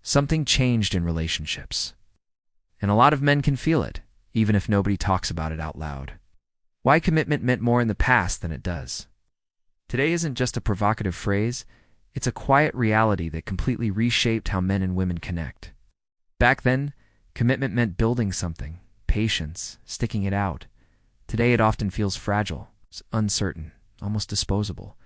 something changed in relationships. And a lot of men can feel it, even if nobody talks about it out loud. Why commitment meant more in the past than it does. Today isn't just a provocative phrase, it's a quiet reality that completely reshaped how men and women connect. Back then, commitment meant building something, patience, sticking it out. Today it often feels fragile, uncertain, almost disposable.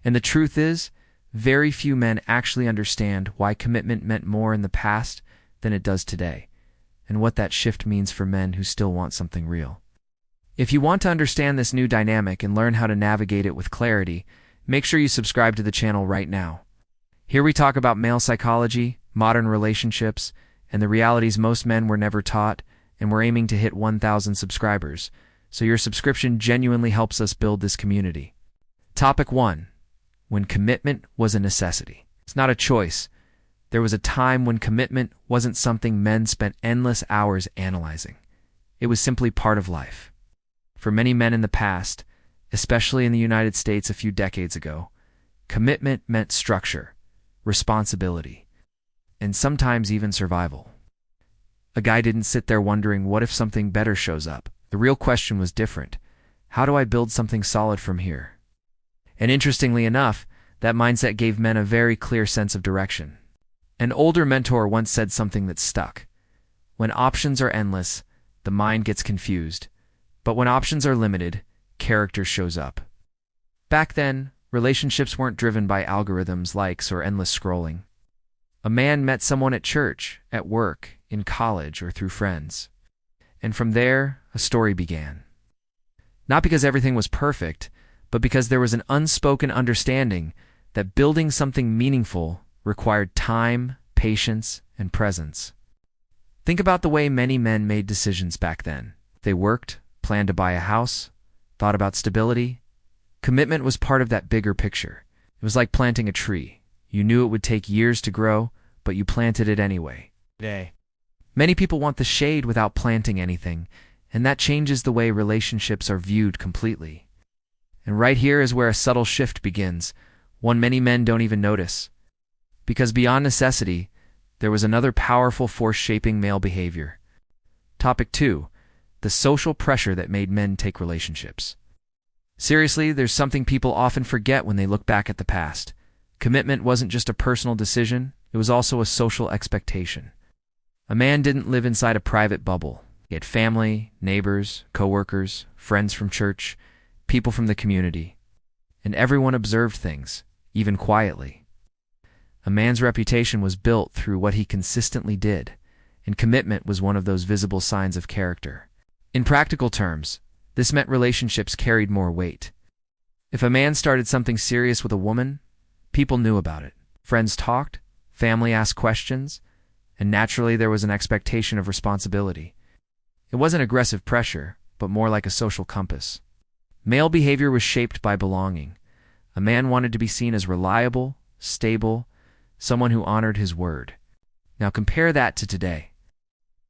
And the truth is, very few men actually understand why commitment meant more in the past than it does today, and what that shift means for men who still want something real. If you want to understand this new dynamic and learn how to navigate it with clarity, make sure you subscribe to the channel right now. Here we talk about male psychology, modern relationships, and the realities most men were never taught, and we're aiming to hit 1,000 subscribers, so your subscription genuinely helps us build this community. Topic 1. When commitment was a necessity. It's not a choice. There was a time when commitment wasn't something men spent endless hours analyzing. It was simply part of life. For many men in the past, especially in the United States a few decades ago, commitment meant structure, responsibility, and sometimes even survival. A guy didn't sit there wondering, what if something better shows up? The real question was different. How do I build something solid from here? And interestingly enough, that mindset gave men a very clear sense of direction. An older mentor once said something that stuck. When options are endless, the mind gets confused. But when options are limited, character shows up. Back then, relationships weren't driven by algorithms, likes, or endless scrolling. A man met someone at church, at work, in college, or through friends. And from there, a story began. Not because everything was perfect, but because there was an unspoken understanding that building something meaningful required time, patience, and presence. Think about the way many men made decisions back then. They worked, planned to buy a house, thought about stability. Commitment was part of that bigger picture. It was like planting a tree. You knew it would take years to grow, but you planted it anyway. Today, Many people want the shade without planting anything, and that changes the way relationships are viewed completely. And right here is where a subtle shift begins, one many men don't even notice. Because beyond necessity, there was another powerful force shaping male behavior. Topic 2. The social pressure that made men take relationships. Seriously, there's something people often forget when they look back at the past. Commitment wasn't just a personal decision, it was also a social expectation. A man didn't live inside a private bubble. He had family, neighbors, coworkers, friends from church, people from the community. And everyone observed things, even quietly. A man's reputation was built through what he consistently did, and commitment was one of those visible signs of character. In practical terms, this meant relationships carried more weight. If a man started something serious with a woman, people knew about it. Friends talked, family asked questions, and naturally there was an expectation of responsibility. It wasn't aggressive pressure, but more like a social compass. Male behavior was shaped by belonging. A man wanted to be seen as reliable, stable, someone who honored his word. Now compare that to today.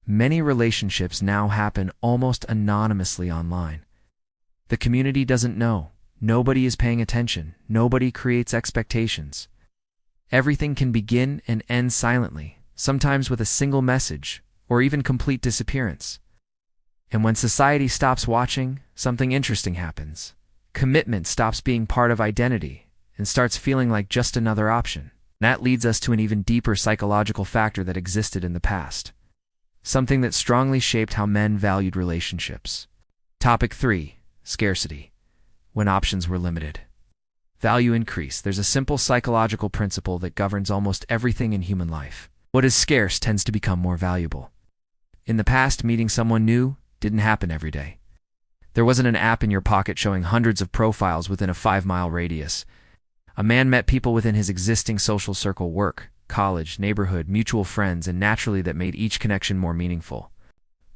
Many relationships now happen almost anonymously online. The community doesn't know. Nobody is paying attention. Nobody creates expectations. Everything can begin and end silently, sometimes with a single message, or even complete disappearance. And when society stops watching, something interesting happens. Commitment stops being part of identity and starts feeling like just another option. That leads us to an even deeper psychological factor that existed in the past. Something that strongly shaped how men valued relationships. Topic 3. Scarcity. When options were limited. Value increased. There's a simple psychological principle that governs almost everything in human life. What is scarce tends to become more valuable. In the past, meeting someone new didn't happen every day. There wasn't an app in your pocket showing hundreds of profiles within a 5-mile radius. A man met people within his existing social circle, work, college, neighborhood, mutual friends, and naturally that made each connection more meaningful.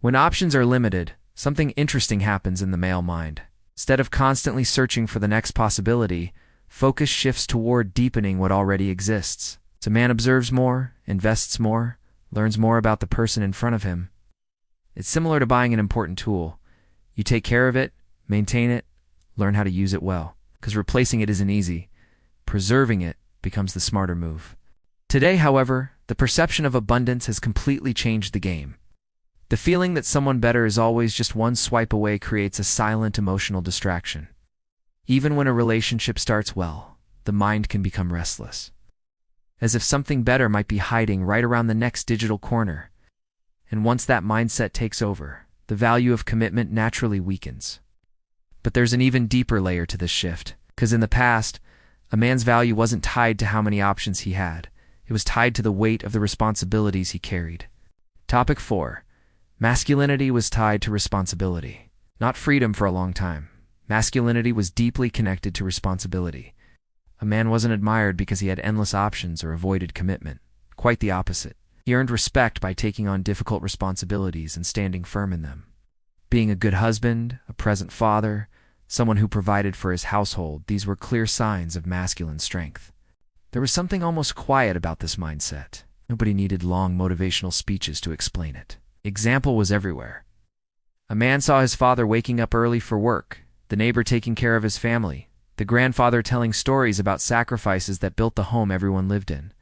When options are limited, something interesting happens in the male mind. Instead of constantly searching for the next possibility, focus shifts toward deepening what already exists. So a man observes more, invests more, learns more about the person in front of him. It's similar to buying an important tool. You take care of it, maintain it, learn how to use it well. Because replacing it isn't easy. Preserving it becomes the smarter move. Today, however, The perception of abundance has completely changed the game. The feeling that someone better is always just one swipe away creates a silent emotional distraction. Even when a relationship starts well, the mind can become restless, as if something better might be hiding right around the next digital corner. And once that mindset takes over, the value of commitment naturally weakens. But there's an even deeper layer to this shift, because in the past, a man's value wasn't tied to how many options he had. It was tied to the weight of the responsibilities he carried. Topic 4. Masculinity was tied to responsibility, not freedom for a long time. Masculinity was deeply connected to responsibility. A man wasn't admired because he had endless options or avoided commitment. Quite the opposite. He earned respect by taking on difficult responsibilities and standing firm in them. Being a good husband, a present father, someone who provided for his household, these were clear signs of masculine strength. There was something almost quiet about this mindset. Nobody needed long motivational speeches to explain it. Example was everywhere. A man saw his father waking up early for work, the neighbor taking care of his family, the grandfather telling stories about sacrifices that built the home everyone lived in.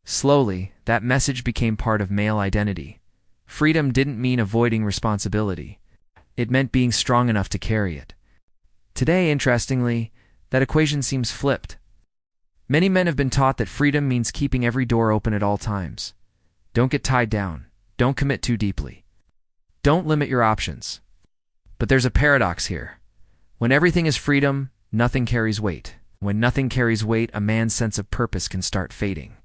Slowly, that message became part of male identity. Freedom didn't mean avoiding responsibility. It meant being strong enough to carry it. Today, interestingly, that equation seems flipped. Many men have been taught that freedom means keeping every door open at all times. Don't get tied down. Don't commit too deeply. Don't limit your options. But there's a paradox here. When everything is freedom, nothing carries weight. When nothing carries weight, a man's sense of purpose can start fading.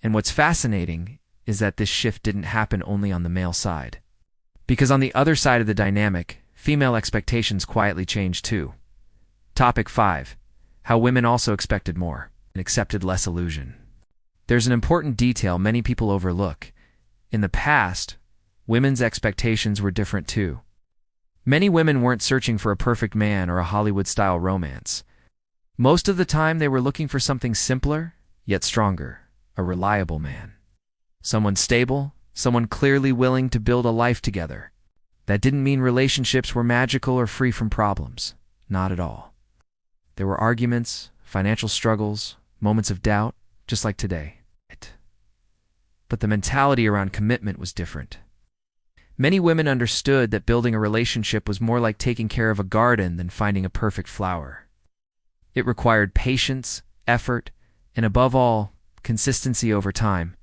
And what's fascinating is that this shift didn't happen only on the male side. Because on the other side of the dynamic, female expectations quietly changed too. Topic 5. How women also expected more and accepted less illusion. There's an important detail many people overlook. In the past, women's expectations were different too. Many women weren't searching for a perfect man or a Hollywood-style romance. Most of the time they were looking for something simpler, yet stronger, a reliable man. Someone stable, someone clearly willing to build a life together. That didn't mean relationships were magical or free from problems. Not at all. There were arguments, financial struggles, moments of doubt, just like today. But the mentality around commitment was different. Many women understood that building a relationship was more like taking care of a garden than finding a perfect flower. It required patience, effort, and above all, consistency over time.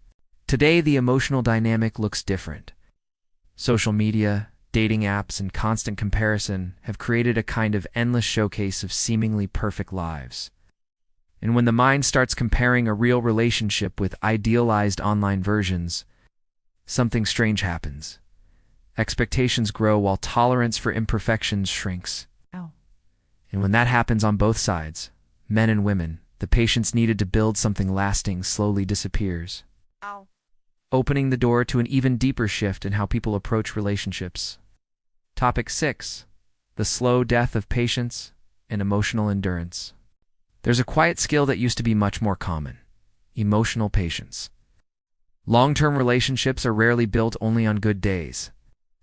Today, the emotional dynamic looks different. Social media, dating apps, and constant comparison have created a kind of endless showcase of seemingly perfect lives. And when the mind starts comparing a real relationship with idealized online versions, something strange happens. Expectations grow while tolerance for imperfections shrinks. Ow. And when that happens on both sides, men and women, the patience needed to build something lasting slowly disappears. Ow. Opening the door to an even deeper shift in how people approach relationships. Topic 6. The slow death of patience and emotional endurance. There's a quiet skill that used to be much more common: emotional patience. Long-term relationships are rarely built only on good days.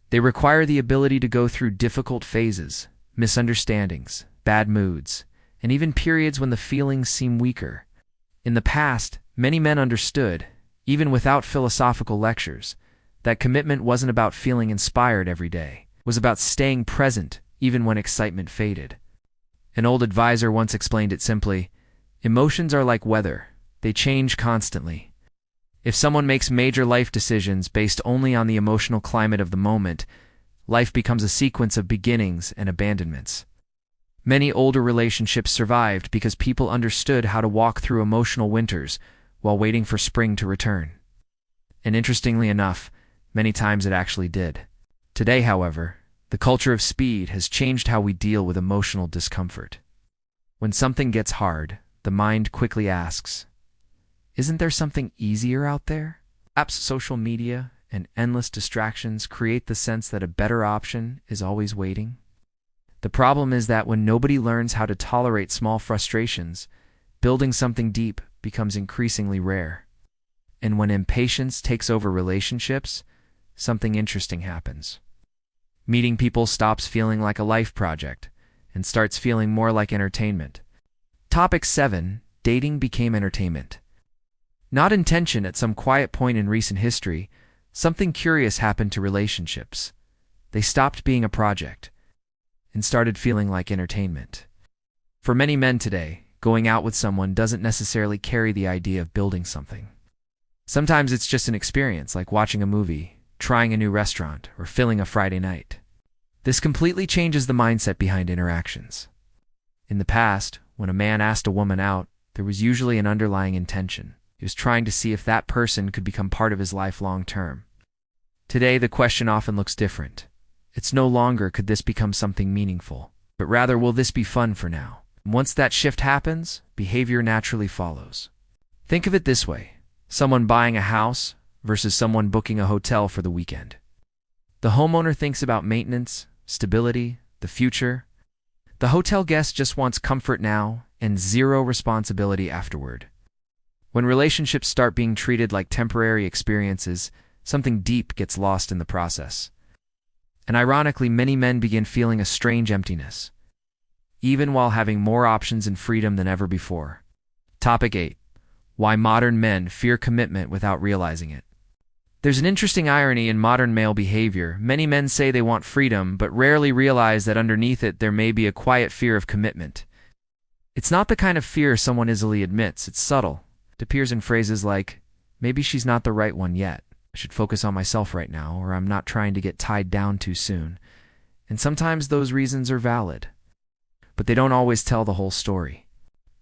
They require the ability to go through difficult phases, misunderstandings, bad moods, and even periods when the feelings seem weaker. In the past, many men understood, even without philosophical lectures, that commitment wasn't about feeling inspired every day. It was about staying present even when excitement faded. An old advisor once explained it simply: emotions are like weather. They change constantly. If someone makes major life decisions based only on the emotional climate of the moment, life becomes a sequence of beginnings and abandonments. Many older relationships survived because people understood how to walk through emotional winters while waiting for spring to return. And interestingly enough, many times it actually did. Today, however, the culture of speed has changed how we deal with emotional discomfort. When something gets hard, the mind quickly asks, isn't there something easier out there? Apps, social media, and endless distractions create the sense that a better option is always waiting. The problem is that when nobody learns how to tolerate small frustrations, building something deep becomes increasingly rare. And when impatience takes over relationships, something interesting happens. Meeting people stops feeling like a life project and starts feeling more like entertainment. Topic 7. Dating became entertainment. Not intention, at some quiet point in recent history, something curious happened to relationships. They stopped being a project and started feeling like entertainment. For many men today, going out with someone doesn't necessarily carry the idea of building something. Sometimes it's just an experience, like watching a movie, trying a new restaurant, or filling a Friday night. This completely changes the mindset behind interactions. In the past, when a man asked a woman out, there was usually an underlying intention. He was trying to see if that person could become part of his life long term. Today, the question often looks different. It's no longer, could this become something meaningful, but rather, will this be fun for now? Once that shift happens, behavior naturally follows. Think of it this way: someone buying a house versus someone booking a hotel for the weekend. The homeowner thinks about maintenance, stability, the future. The hotel guest just wants comfort now and zero responsibility afterward. When relationships start being treated like temporary experiences, something deep gets lost in the process. And ironically, many men begin feeling a strange emptiness, even while having more options and freedom than ever before. Topic 8. Why modern men fear commitment without realizing it. There's an interesting irony in modern male behavior. Many men say they want freedom, but rarely realize that underneath it there may be a quiet fear of commitment. It's not the kind of fear someone easily admits. It's subtle. It appears in phrases like, maybe she's not the right one yet. I should focus on myself right now, or I'm not trying to get tied down too soon. And sometimes those reasons are valid, but they don't always tell the whole story.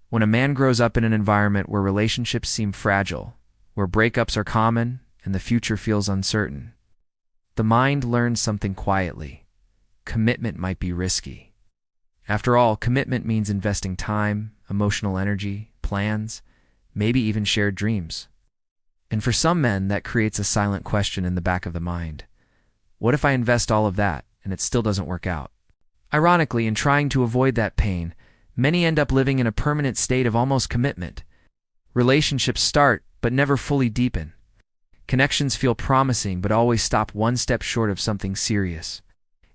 When a man grows up in an environment where relationships seem fragile, where breakups are common, and the future feels uncertain, the mind learns something quietly. Commitment might be risky. After all, commitment means investing time, emotional energy, plans, maybe even shared dreams. And for some men, that creates a silent question in the back of the mind. What if I invest all of that, and it still doesn't work out? Ironically, in trying to avoid that pain, many end up living in a permanent state of almost commitment. Relationships start, but never fully deepen. Connections feel promising, but always stop one step short of something serious.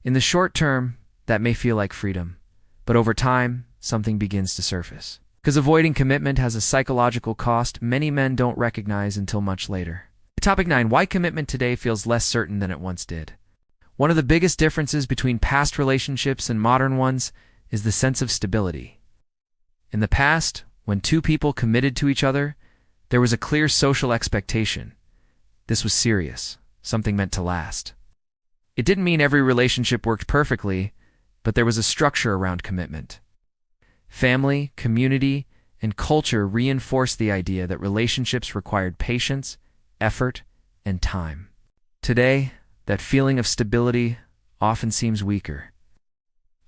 In the short term, that may feel like freedom, but over time, something begins to surface. Because avoiding commitment has a psychological cost many men don't recognize until much later. Topic 9. Why commitment today feels less certain than it once did. One of the biggest differences between past relationships and modern ones is the sense of stability. In the past, when two people committed to each other, there was a clear social expectation. This was serious, something meant to last. It didn't mean every relationship worked perfectly, but there was a structure around commitment. Family, community, and culture reinforced the idea that relationships required patience, effort, and time. Today, that feeling of stability often seems weaker.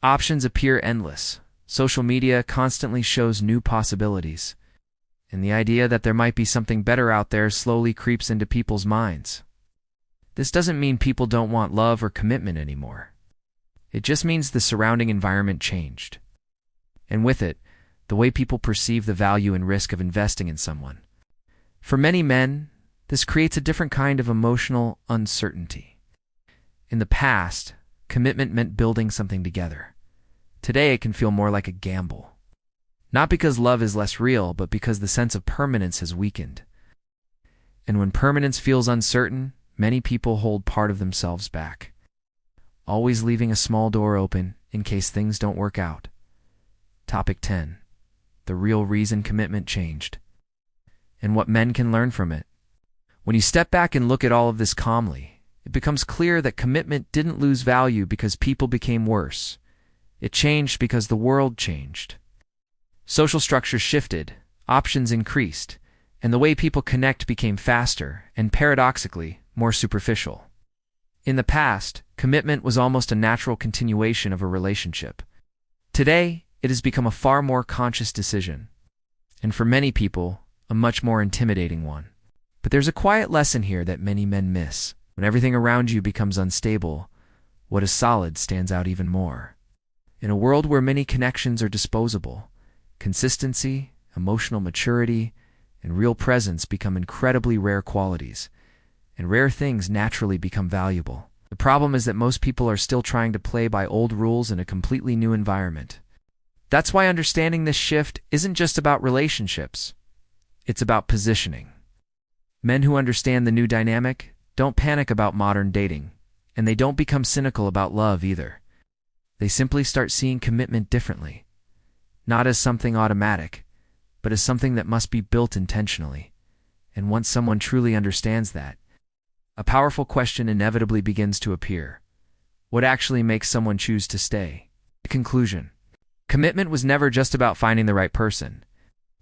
Options appear endless. Social media constantly shows new possibilities, and the idea that there might be something better out there slowly creeps into people's minds. This doesn't mean people don't want love or commitment anymore. It just means the surrounding environment changed. And with it, the way people perceive the value and risk of investing in someone. For many men, this creates a different kind of emotional uncertainty. In the past, commitment meant building something together. Today, it can feel more like a gamble. Not because love is less real, but because the sense of permanence has weakened. And when permanence feels uncertain, many people hold part of themselves back, always leaving a small door open in case things don't work out. Topic 10. The real reason commitment changed, and what men can learn from it. When you step back and look at all of this calmly, it becomes clear that commitment didn't lose value because people became worse. It changed because the world changed. Social structures shifted, options increased, and the way people connect became faster and, paradoxically, more superficial. In the past, commitment was almost a natural continuation of a relationship. Today, it has become a far more conscious decision, and for many people, a much more intimidating one. But there's a quiet lesson here that many men miss. When everything around you becomes unstable, what is solid stands out even more. In a world where many connections are disposable, consistency, emotional maturity, and real presence become incredibly rare qualities, and rare things naturally become valuable. The problem is that most people are still trying to play by old rules in a completely new environment. That's why understanding this shift isn't just about relationships. It's about positioning. Men who understand the new dynamic don't panic about modern dating, and they don't become cynical about love either. They simply start seeing commitment differently, not as something automatic, but as something that must be built intentionally. And once someone truly understands that, a powerful question inevitably begins to appear. What actually makes someone choose to stay? The conclusion. Commitment was never just about finding the right person.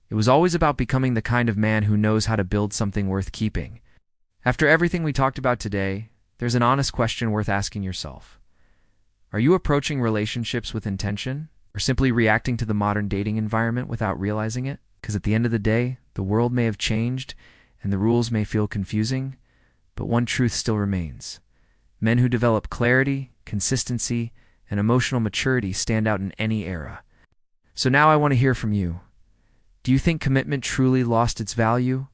It was always about becoming the kind of man who knows how to build something worth keeping. After everything we talked about today, there's an honest question worth asking yourself. Are you approaching relationships with intention, or simply reacting to the modern dating environment without realizing it? Because at the end of the day, the world may have changed, and the rules may feel confusing, but one truth still remains. Men who develop clarity, consistency, and emotional maturity stand out in any era. So now I want to hear from you. Do you think commitment truly lost its value?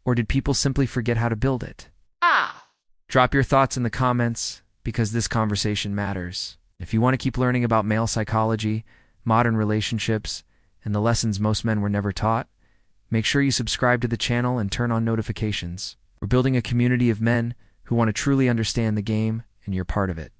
Or did people simply forget how to build it? Drop your thoughts in the comments, because this conversation matters. If you want to keep learning about male psychology, modern relationships, and the lessons most men were never taught, make sure you subscribe to the channel and turn on notifications. We're building a community of men who want to truly understand the game, and you're part of it.